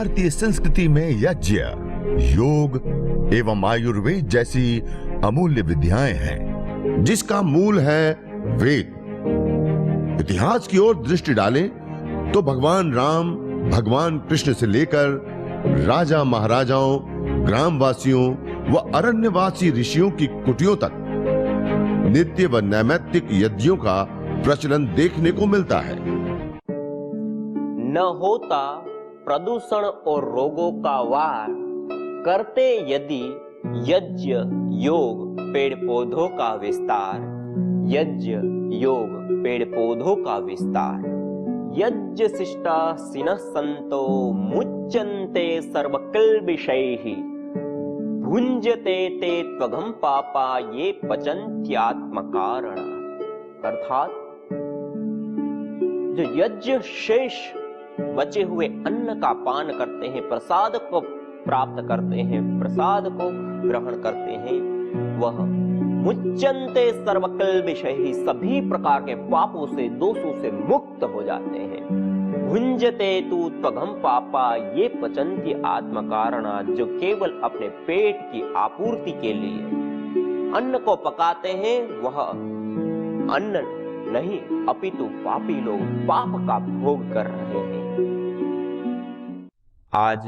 भारतीय संस्कृति में यज्ञ, योग एवं आयुर्वेद जैसी अमूल्य विद्याएं हैं, जिसका मूल है वेद। इतिहास की ओर दृष्टि डालें तो भगवान राम, भगवान कृष्ण से लेकर राजा महाराजाओं, ग्रामवासियों व अरण्यवासी ऋषियों की कुटियों तक नित्य व नैमित्तिक यज्ञों का प्रचलन देखने को मिलता है। न होता प्रदूषण और रोगों का वार, करते यदि यज्ञ योग पेड़ पौधों का विस्तार। यज्ञ योग पेड़ पौधों का विस्तार। यज्ञ शिष्टा सिनः संतो मुच्यन्ते सर्वकिल्बिषैः, भुञ्जते ते त्वघं पापा ये पचन्त्यात्मकारण। अर्थात जो यज्ञ शेष बचे हुए अन्न का पान करते हैं, प्रसाद को प्राप्त करते हैं, प्रसाद को ग्रहण करते हैं, वह मुच्यन्ते सर्वकिल्बिषैः, सभी प्रकार के पापों से, दोषों से मुक्त हो जाते हैं। भुञ्जते तु त्वघं पापा ये पचन्ति आत्मकारणा, जो केवल अपने पेट की आपूर्ति के लिए अन्न को पकाते हैं, वह अन्न नहीं अपितु पापी लोग पाप का भोग कर रहे हैं। आज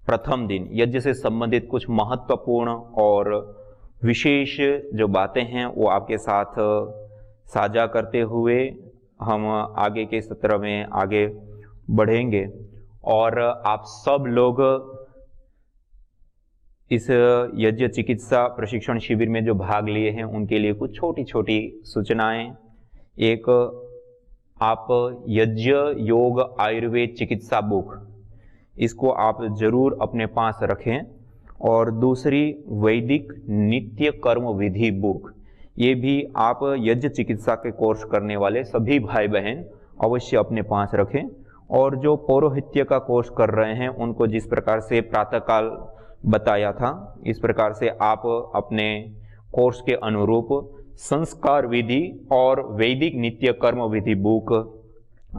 प्रथम दिन यज्ञ से संबंधित कुछ महत्वपूर्ण और विशेष जो बातें हैं वो आपके साथ साझा करते हुए हम आगे के सत्र में आगे बढ़ेंगे। और आप सब लोग इस यज्ञ चिकित्सा प्रशिक्षण शिविर में जो भाग लिए हैं उनके लिए कुछ छोटी छोटी सूचनाएं। एक, आप यज्ञ योग आयुर्वेद चिकित्सा बुक, इसको आप जरूर अपने पास रखें। और दूसरी, वैदिक नित्य कर्म विधि बुक, ये भी आप यज्ञ चिकित्सा के कोर्स करने वाले सभी भाई बहन अवश्य अपने पास रखें। और जो पौरोहित्य का कोर्स कर रहे हैं उनको जिस प्रकार से प्रातःकाल बताया था, इस प्रकार से आप अपने कोर्स के अनुरूप संस्कार विधि और वैदिक नित्य कर्म विधि बुक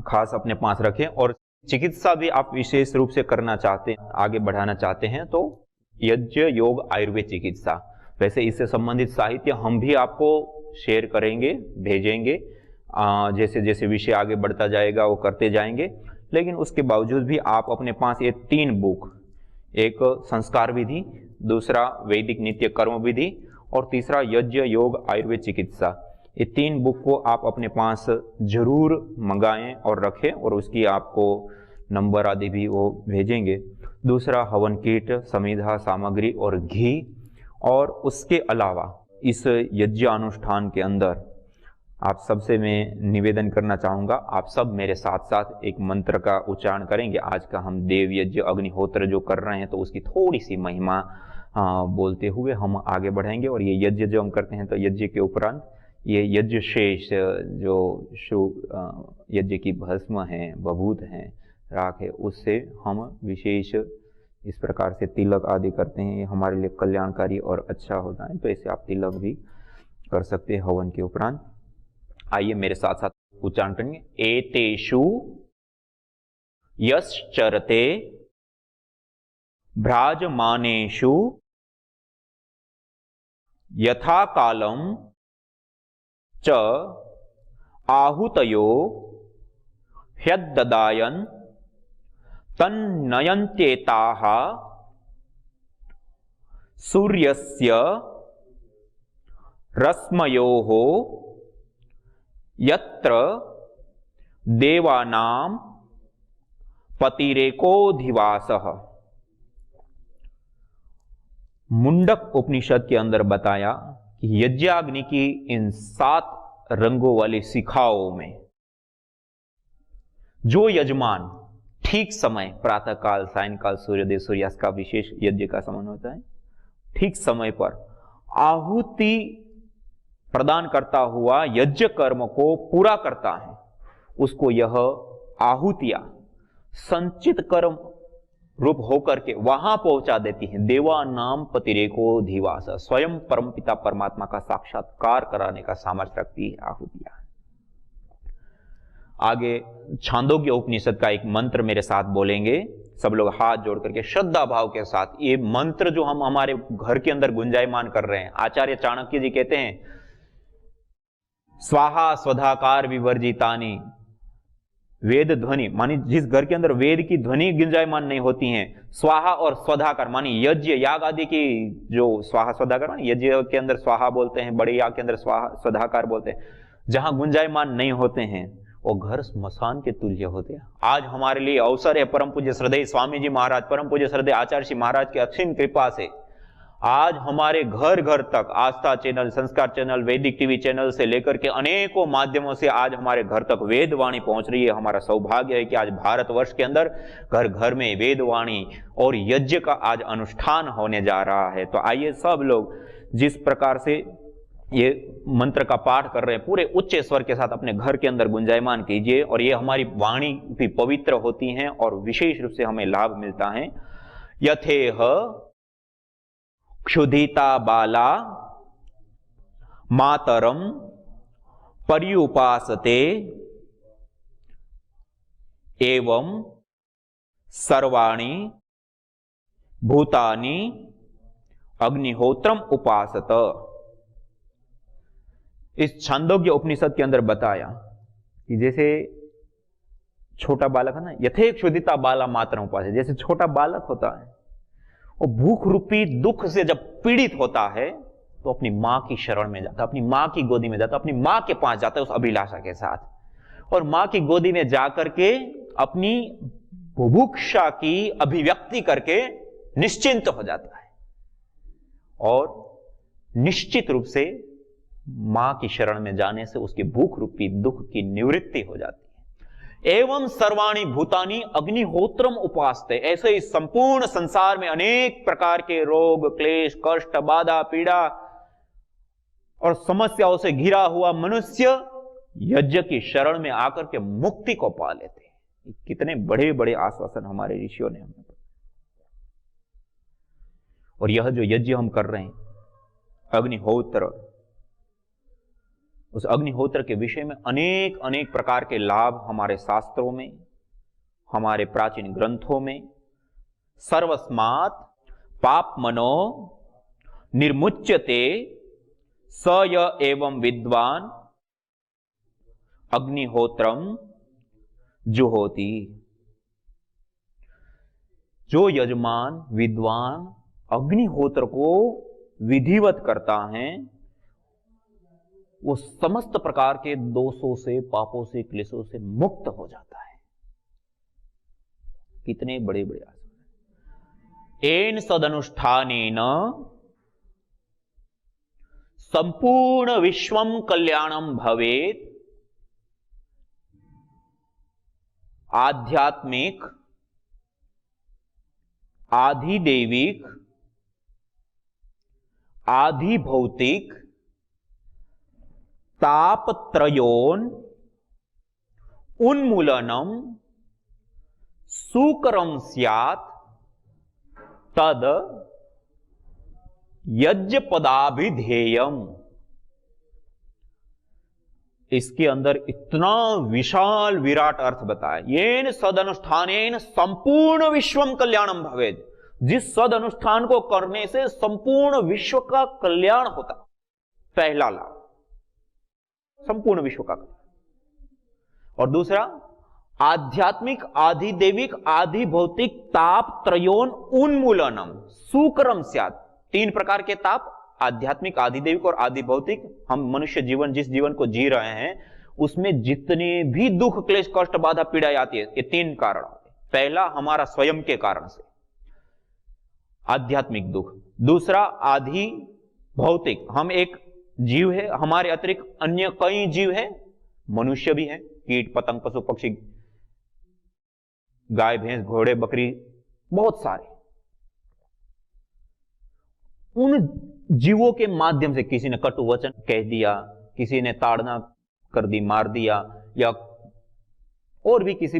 खास अपने पास रखें। और चिकित्सा भी आप विशेष रूप से करना चाहते हैं, आगे बढ़ाना चाहते हैं, तो यज्ञ योग आयुर्वेद चिकित्सा, वैसे इससे संबंधित साहित्य हम भी आपको शेयर करेंगे, भेजेंगे, जैसे जैसे विषय आगे बढ़ता जाएगा वो करते जाएंगे। लेकिन उसके बावजूद भी आप अपने पास ये 3 बुक, एक संस्कार विधि, दूसरा वैदिक नित्य कर्म विधि और तीसरा यज्ञ योग आयुर्वेद चिकित्सा, ये 3 बुक को आप अपने पास जरूर मंगाएं और रखें। और उसकी आपको नंबर आदि भी वो भेजेंगे। दूसरा, हवन किट, समिधा सामग्री और घी। और उसके अलावा इस यज्ञ अनुष्ठान के अंदर आप सबसे मैं निवेदन करना चाहूँगा, आप सब मेरे साथ साथ एक मंत्र का उच्चारण करेंगे। आज का हम देव यज्ञ अग्निहोत्र जो कर रहे हैं तो उसकी थोड़ी सी महिमा बोलते हुए हम आगे बढ़ेंगे। और ये यज्ञ जो हम करते हैं तो यज्ञ के उपरांत ये यज्ञ शेष जो यज्ञ की भस्म है, बभूत है, राख है, उससे हम विशेष इस प्रकार से तिलक आदि करते हैं। ये हमारे लिए कल्याणकारी और अच्छा होता है, तो ऐसे आप तिलक भी कर सकते हैं हवन के उपरांत। आइए मेरे साथ साथ उच्चारण करेंगे। एतेषु यश्चरते भ्राजमानेषु यथा कालम च आहुतयो ह्यद्ददायन् तन्नयन्त्येताः सूर्यस्य रश्मयोः यत्र देवानां पतिरेकोधिवासः। मुंडक उपनिषद के अंदर बताया कि यज्ञाग्नि की इन 7 रंगों वाली शिखाओं में जो यजमान ठीक समय, प्रातःकाल, सायंकाल, सूर्योदय सूर्यास्त का विशेष यज्ञ का समय होता है, ठीक समय पर आहुति प्रदान करता हुआ यज्ञ कर्म को पूरा करता है, उसको यह आहुतियां संचित कर्म रूप होकर के वहां पहुंचा देती हैं। देवा नाम पतिरेकोधिवास, स्वयं परमपिता परमात्मा का साक्षात्कार कराने का सामर्थ्य रखती है आहुतियां। आगे छांदोग्य उपनिषद का एक मंत्र मेरे साथ बोलेंगे। सब लोग हाथ जोड़ करके श्रद्धा भाव के साथ ये मंत्र जो हम हमारे घर के अंदर गुंजायमान कर रहे हैं, आचार्य चाणक्य जी कहते हैं स्वाहा स्वधाकार विवर्जितानि, वेद ध्वनि मानी जिस घर के अंदर वेद की ध्वनि गुंजायमान नहीं होती हैं, स्वाहा और स्वधाकार मानी यज्ञ याग आदि की जो स्वाहा स्वधाकार मानी यज्ञ के अंदर स्वाहा बोलते हैं, बड़े याग के अंदर स्वाहा स्वधाकार बोलते हैं, जहां गुंजायमान नहीं होते हैं वो घर स्मशान के तुल्य होते हैं। आज हमारे लिए अवसर है, परम पूज्य श्रद्धेय स्वामी जी महाराज, परम पूज्य श्रद्धेय आचार्य श्री महाराज की असीम कृपा से आज हमारे घर घर तक आस्था चैनल, संस्कार चैनल, वैदिक टीवी चैनल से लेकर के अनेकों माध्यमों से आज हमारे घर तक वेदवाणी पहुंच रही है। हमारा सौभाग्य है कि आज भारतवर्ष के अंदर घर घर में वेदवाणी और यज्ञ का आज अनुष्ठान होने जा रहा है। तो आइए सब लोग जिस प्रकार से ये मंत्र का पाठ कर रहे हैं पूरे उच्च स्वर के साथ अपने घर के अंदर गुंजायमान कीजिए, और ये हमारी वाणी भी पवित्र होती हैं और विशेष रूप से हमें लाभ मिलता है। यथेह क्षुधिता बाला मातरम पर्युपासते एवं सर्वाणि भूतानि अग्निहोत्रम उपासत। इस छांदोग्य उपनिषद के अंदर बताया कि जैसे छोटा बालक है ना, यथे क्षुधिता बाला मातरम उपासते, जैसे छोटा बालक होता है वो भूख रूपी दुख से जब पीड़ित होता है तो अपनी मां की शरण में जाता है, अपनी मां की गोदी में जाता है, अपनी मां के पास जाता है उस अभिलाषा के साथ, और मां की गोदी में जाकर के अपनी बुभुक्षा की अभिव्यक्ति करके निश्चिंत हो जाता है और निश्चित रूप से मां की शरण में जाने से उसके भूख रूपी दुख की निवृत्ति हो जाती है। एवं सर्वाणि भूतानि अग्निहोत्रम उपासते, ऐसे ही संपूर्ण संसार में अनेक प्रकार के रोग क्लेश कष्ट बाधा पीड़ा और समस्याओं से घिरा हुआ मनुष्य यज्ञ की शरण में आकर के मुक्ति को पा लेते हैं। कितने बड़े बड़े आश्वासन हमारे ऋषियों ने हमें। और यह जो यज्ञ हम कर रहे हैं अग्निहोत्र, उस अग्निहोत्र के विषय में अनेक अनेक प्रकार के लाभ हमारे शास्त्रों में, हमारे प्राचीन ग्रंथों में सर्वस्मात् पाप मनो निर्मुच्यते स य एवं विद्वान अग्निहोत्रम जुहोति। जो यजमान विद्वान अग्निहोत्र को विधिवत करता है वो समस्त प्रकार के दोषों से पापों से क्लेशों से मुक्त हो जाता है। कितने बड़े बड़े आसन। एन सदनुष्ठानेन संपूर्ण विश्वम कल्याणम भवेत्। आध्यात्मिक आधिदैविक आधिभौतिक तापत्रयोन उन्मूलनम सुकरम स्यात् तद यज्ञ पदाभिधेयम। इसके अंदर इतना विशाल विराट अर्थ बताया। येन सदनुष्ठानेन संपूर्ण विश्वम कल्याणम भवेत्। जिस सद अनुष्ठान को करने से संपूर्ण विश्व का कल्याण होता, पहला लाभ संपूर्ण विश्व का कल्याण। और दूसरा आध्यात्मिक आधिदैविक आधिभौतिक ताप त्रयोन उन्मूलनम सुकरम स्यात्। तीन प्रकार के ताप, आध्यात्मिक आधिदैविक और आधिभौतिक। हम मनुष्य जीवन जिस जीवन को जी रहे हैं उसमें जितने भी दुख क्लेश कष्ट बाधा पीड़ा आती है, ये तीन कारण होते हैं। पहला हमारा स्वयं के कारण से आध्यात्मिक दुख, दूसरा आधि भौतिक, हम एक जीव है, हमारे अतिरिक्त अन्य कई जीव है, मनुष्य भी है, कीट पतंग पशु पक्षी गाय भैंस घोड़े बकरी बहुत सारे। उन जीवों के माध्यम से किसी ने कटु वचन कह दिया, किसी ने ताड़ना कर दी मार दिया, या और भी किसी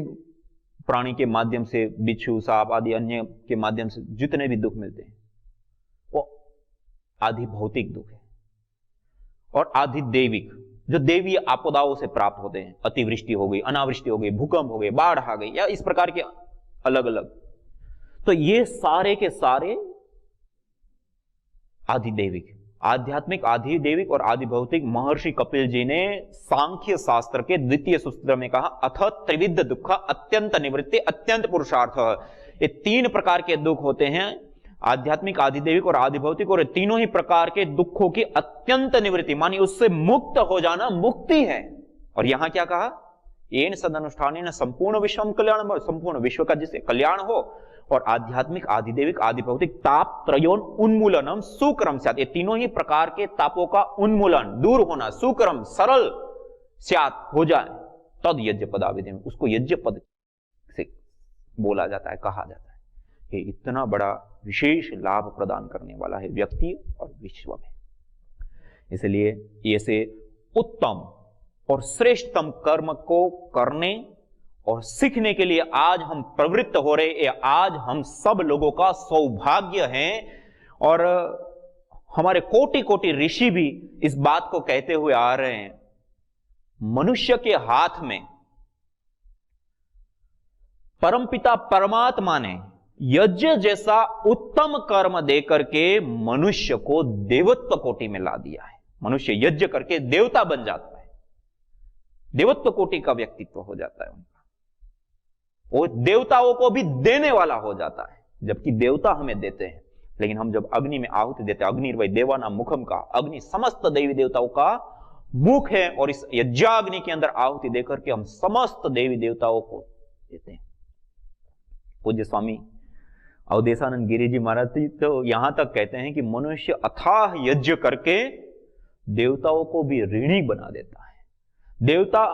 प्राणी के माध्यम से बिच्छू सांप आदि अन्य के माध्यम से जितने भी दुख मिलते हैं वो आधि भौतिक दुख है। और आधि दैविक जो देवीय आपदाओं से प्राप्त होते हैं, अतिवृष्टि हो गई, अनावृष्टि हो गई, भूकंप हो गए, बाढ़ आ गई, या इस प्रकार के अलग अलग तो ये सारे के सारे आधिदैविक, आध्यात्मिक, आधिदैविक और आधिभौतिक महर्षि कपिल जी ने सांख्य शास्त्र के द्वितीय सूत्र में कहा, अथ त्रिविध दुख अत्यंत निवृत्ति अत्यंत पुरुषार्थ। ये 3 प्रकार के दुख होते हैं, आध्यात्मिक, आधिदैविक और आधिभौतिक, और तीनों ही प्रकार के दुखों की अत्यंत निवृत्ति मानी उससे मुक्त हो जाना मुक्ति है। और यहां क्या कहा, येन सदनुष्ठानेन संपूर्ण विश्वम कल्याणम, संपूर्ण विश्व का जिससे कल्याण हो। और आध्यात्मिक, आधिदैविक, आधिभौतिक ताप त्रयोन उन्मूलनम सुक्रम स्यात्, ये तीनों ही प्रकार के तापों का उन्मूलन, दूर होना, सुक्रम सरल स्यात् हो जाए, तद यज्ञ पदाविधि, उसको यज्ञ पद से बोला जाता है, कहा जाता है। ये इतना बड़ा विशेष लाभ प्रदान करने वाला है व्यक्ति और विश्व में। इसलिए ऐसे उत्तम और श्रेष्ठतम कर्म को करने और सीखने के लिए आज हम प्रवृत्त हो रहे, आज हम सब लोगों का सौभाग्य है। और हमारे कोटि कोटि ऋषि भी इस बात को कहते हुए आ रहे हैं, मनुष्य के हाथ में परमपिता परमात्मा ने यज्ञ जैसा उत्तम कर्म देकर के मनुष्य को देवत्व कोटि में ला दिया है। मनुष्य यज्ञ करके देवता बन जाता है, देवत्व कोटि का व्यक्तित्व हो जाता है उनका, वो देवताओं को भी देने वाला हो जाता है। जबकि देवता हमें देते हैं, लेकिन हम जब अग्नि में आहुति देते हैं, अग्निर्वै देवानां मुखम का, अग्नि समस्त देवी देवताओं का मुख है, और इस यज्ञाग्नि के अंदर आहुति देकर के हम समस्त देवी देवताओं को देते हैं। पूज्य स्वामी अवधेशानंद गिरि जी महाराज तो यहां तक कहते हैं कि मनुष्य अथाह यज्ञ करके देवताओं को भी ऋणी बना देता है, देवता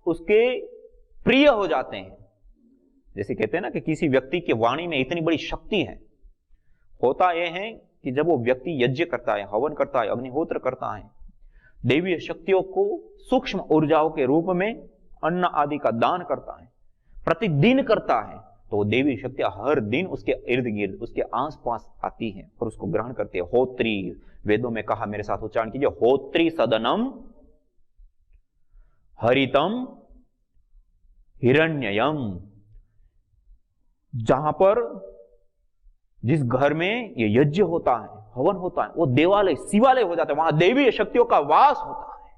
उसके प्रिय हो जाते हैं। जैसे कहते हैं ना कि किसी व्यक्ति की वाणी में इतनी बड़ी शक्ति है। होता यह है कि जब वो व्यक्ति यज्ञ करता है, हवन करता है, अग्निहोत्र करता है, देवीय शक्तियों को सूक्ष्म ऊर्जाओं के रूप में अन्न आदि का दान करता है, प्रतिदिन करता है, तो देवी शक्तियां हर दिन उसके इर्द गिर्द, उसके आसपास आती हैं और उसको ग्रहण करते हैं। होत्री, वेदों में कहा, मेरे साथ उच्चारण कीजिए, होत्री सदनम हरितम हिरण्ययम। जहां पर जिस घर में ये यज्ञ होता है, हवन होता है, वो देवालय, शिवालय हो जाता है, वहां देवी शक्तियों का वास होता है।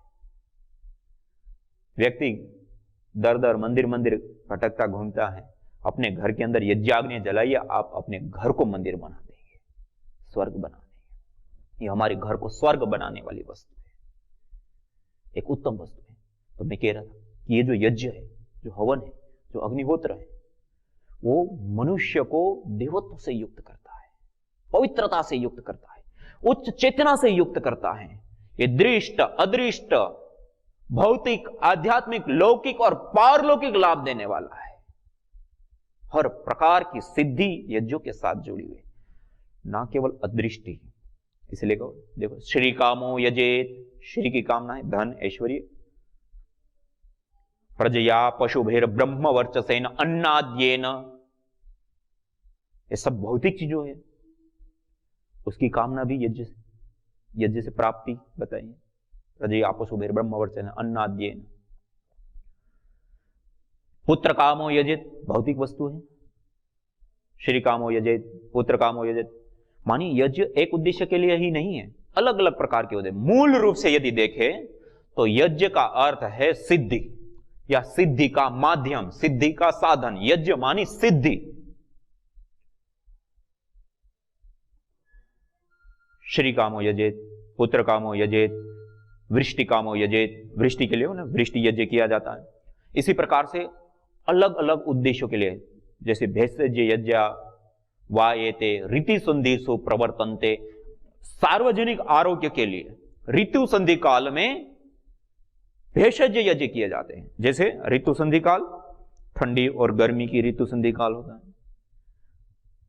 व्यक्ति दर दर मंदिर मंदिर भटकता घूमता है, अपने घर के अंदर यज्ञाग्नि जलाइए, आप अपने घर को मंदिर बना देंगे, स्वर्ग बना देंगे। ये हमारे घर को स्वर्ग बनाने वाली वस्तु है, एक उत्तम वस्तु है। तो मैं कह रहा था कि ये जो यज्ञ है, जो हवन है, जो अग्निहोत्र है, वो मनुष्य को देवत्व से युक्त करता है, पवित्रता से युक्त करता है, उच्च चेतना से युक्त करता है। ये दृष्ट अदृष्ट भौतिक, आध्यात्मिक, लौकिक और पारलौकिक लाभ देने वाला है। हर प्रकार की सिद्धि यज्ञों के साथ जुड़ी हुई, ना केवल अदृष्टि। इसलिए देखो, श्री कामो यजेत, श्री की कामना है धन ऐश्वर्य, प्रजया पशुभेर ब्रह्म वर्चसेन अन्नाद्येन, ये सब भौतिक चीजों है, उसकी कामना भी यज्ञ से प्राप्ति बताइए। प्रजया पशुभेर ब्रह्म वर्चसेन अन्नाद्येन। पुत्र कामो यजेत, भौतिक वस्तु है, श्री कामो यजेत, पुत्र कामो यजेत। मानी यज्ञ एक उद्देश्य के लिए ही नहीं है, अलग अलग प्रकार के होते हैं। मूल रूप से यदि देखें तो यज्ञ का अर्थ है सिद्धि, या सिद्धि का माध्यम, सिद्धि का साधन। यज्ञ मानी सिद्धि। श्री कामो यजेत, पुत्र कामो यजेत, वृष्टि कामो यजेत, वृष्टि के लिए ना वृष्टि यज्ञ किया जाता है। इसी प्रकार से अलग अलग उद्देश्यों के लिए, जैसे भेषज यज्ञ वायेते ऋतु संधि सु प्रवर्तन्ते, सार्वजनिक आरोग्य के लिए ऋतु संधि काल में भेषज यज्ञ किए जाते हैं। जैसे ऋतु संधि काल, ठंडी और गर्मी की ऋतु संधि काल होता है,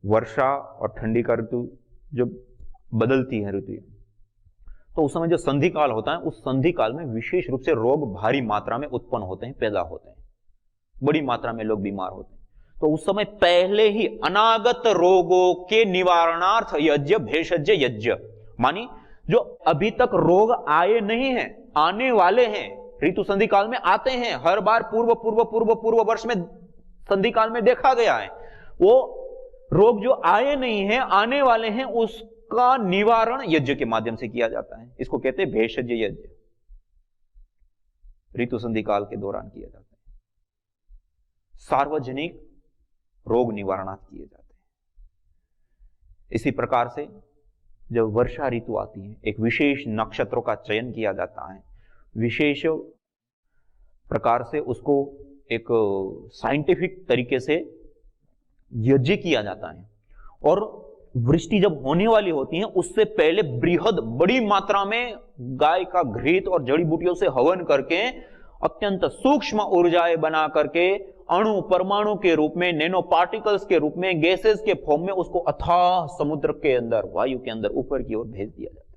वर्षा और ठंडी का ऋतु जो बदलती है ऋतु, तो उस समय जो संधि काल होता है, उस संधि काल में विशेष रूप से रोग भारी मात्रा में उत्पन्न होते हैं, पैदा होते हैं, बड़ी मात्रा में लोग बीमार होते हैं। तो उस समय पहले ही अनागत रोगों के निवारणार्थ यज्ञ, भेषज यज्ञ, मानी जो अभी तक रोग आए नहीं हैं, आने वाले हैं, ऋतु संधि काल में आते हैं, हर बार पूर्व वर्ष में संधि काल में देखा गया है। वो रोग जो आए नहीं हैं, आने वाले हैं, उसका निवारण यज्ञ के माध्यम से किया जाता है। इसको कहते हैं भेषज यज्ञ। ऋतु संधि काल के दौरान किया जाता है। सार्वजनिक रोग निवारणार्थ किए जाते हैं। इसी प्रकार से जब वर्षा ऋतु आती है, एक विशेष नक्षत्रों का चयन किया जाता है, विशेष प्रकार से उसको एक साइंटिफिक तरीके से यज्ञ किया जाता है। और वृष्टि जब होने वाली होती है, उससे पहले बृहद बड़ी मात्रा में गाय का घृत और जड़ी बूटियों से हवन करके अत्यंत सूक्ष्म ऊर्जाएं बना करके अणु परमाणु के रूप में, नैनो पार्टिकल्स के रूप में, गैसेस के फॉर्म में उसको अथाह समुद्र के अंदर, वायु के अंदर ऊपर की ओर भेज दिया जाता है।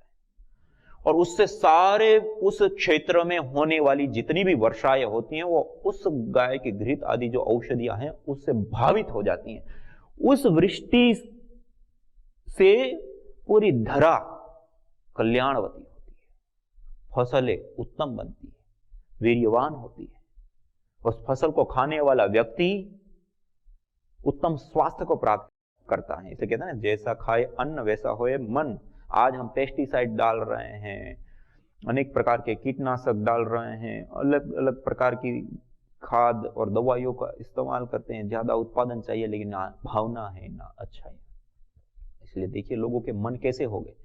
और उससे सारे उस क्षेत्र में होने वाली जितनी भी वर्षाएं होती हैं, वो उस गाय के घृत आदि जो औषधियां हैं उससे भावित हो जाती हैं। उस वृष्टि से पूरी धरा कल्याणवती होती है, फसलें उत्तम बनती है, वीर्यवान होती है। उस फसल को खाने वाला व्यक्ति उत्तम स्वास्थ्य को प्राप्त करता है। इसे कहते हैं ना, जैसा खाए अन्न वैसा होए मन। आज हम पेस्टिसाइड डाल रहे हैं, अनेक प्रकार के कीटनाशक डाल रहे हैं, अलग अलग प्रकार की खाद और दवाइयों का इस्तेमाल करते हैं। ज्यादा उत्पादन चाहिए, लेकिन ना भावना है ना अच्छाई। इसलिए देखिए लोगों के मन कैसे हो गए,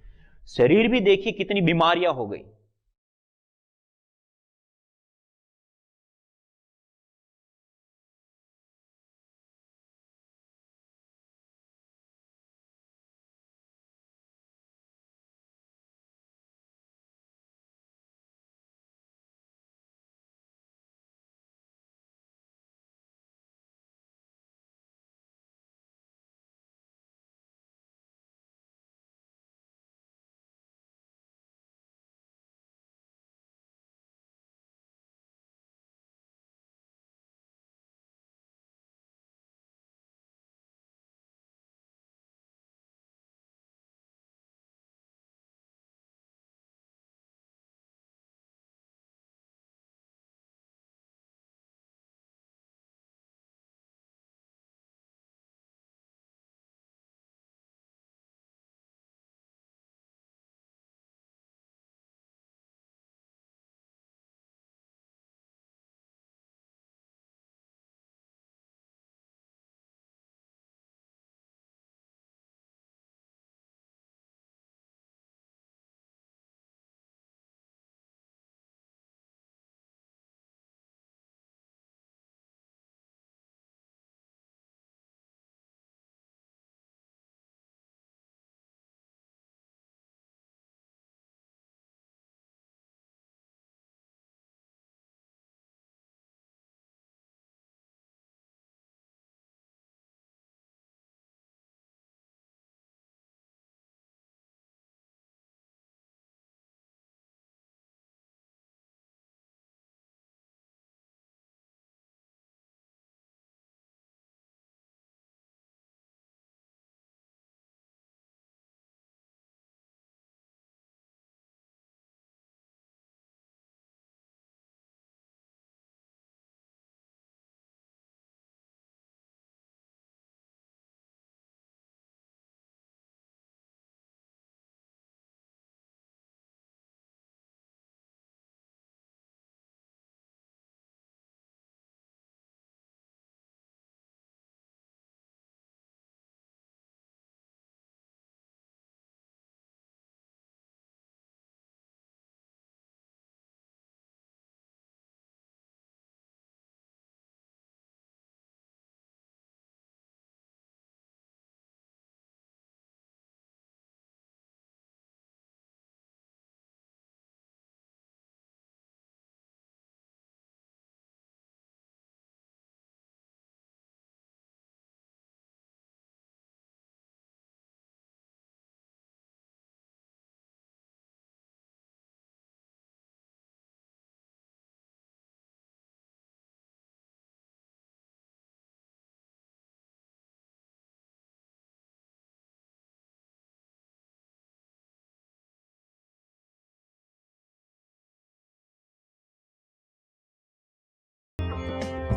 शरीर भी देखिए कितनी बीमारियां हो गई।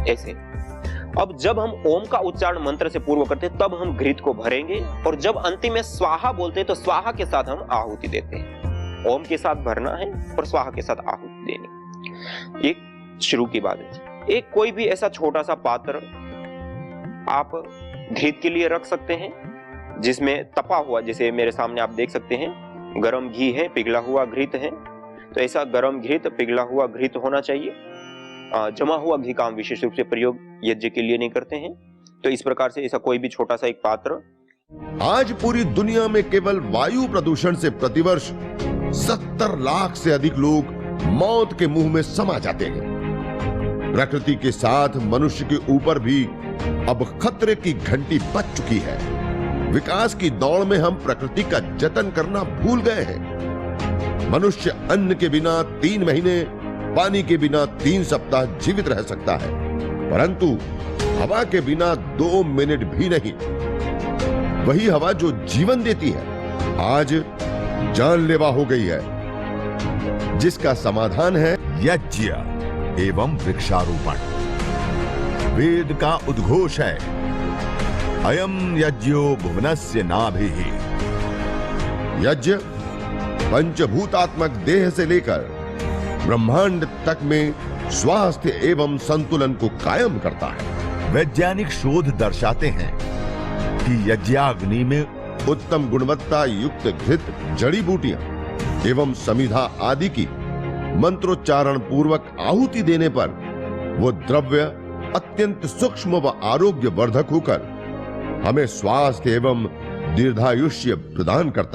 ऐसे अब जब हम ओम का उच्चारण मंत्र से पूर्व करते हैं तब हम घृत को भरेंगे, और जब अंतिम में स्वाहा बोलते हैं तो स्वाहा के साथ हम आहुति देते हैं। ओम के साथ भरना है और स्वाहा के साथ आहुति देनी। एक शुरू की बात है। एक कोई भी ऐसा छोटा सा पात्र आप घृत के लिए रख सकते हैं जिसमें तपा हुआ, जैसे मेरे सामने आप देख सकते हैं गरम घी है, पिघला हुआ घृत है, तो ऐसा गरम घृत पिघला हुआ घृत होना चाहिए। जमा हुआ घी का हम विशेष रूप से प्रयोग यज्ञ के लिए नहीं करते हैं। तो इस प्रकार से ऐसा कोई भी छोटा सा एक पात्र। आज पूरी दुनिया में केवल वायु प्रदूषण से प्रतिवर्ष 70 लाख से अधिक लोग मौत के मुंह में समा जाते हैं। प्रकृति के साथ मनुष्य के ऊपर भी अब खतरे की घंटी बज चुकी है। विकास की दौड़ में हम प्रकृति का जतन करना भूल गए हैं। मनुष्य अन्न के बिना 3 महीने, पानी के बिना 3 सप्ताह जीवित रह सकता है, परंतु हवा के बिना 2 मिनट भी नहीं। वही हवा जो जीवन देती है आज जानलेवा हो गई है, जिसका समाधान है यज्ञ एवं वृक्षारोपण। वेद का उद्घोष है, अयम यज्ञो भुवनस्य नाभिः। यज्ञ पंचभूतात्मक देह से लेकर ब्रह्मांड तक में स्वास्थ्य एवं संतुलन को कायम करता है। वैज्ञानिक शोध दर्शाते हैं कि यज्ञाग्नि में उत्तम गुणवत्ता युक्त घृत, जड़ी बूटियां एवं समिधा आदि की मंत्रोच्चारण पूर्वक आहुति देने पर वो द्रव्य अत्यंत सूक्ष्म व आरोग्य वर्धक होकर हमें स्वास्थ्य एवं दीर्घायुष्य प्रदान करता है।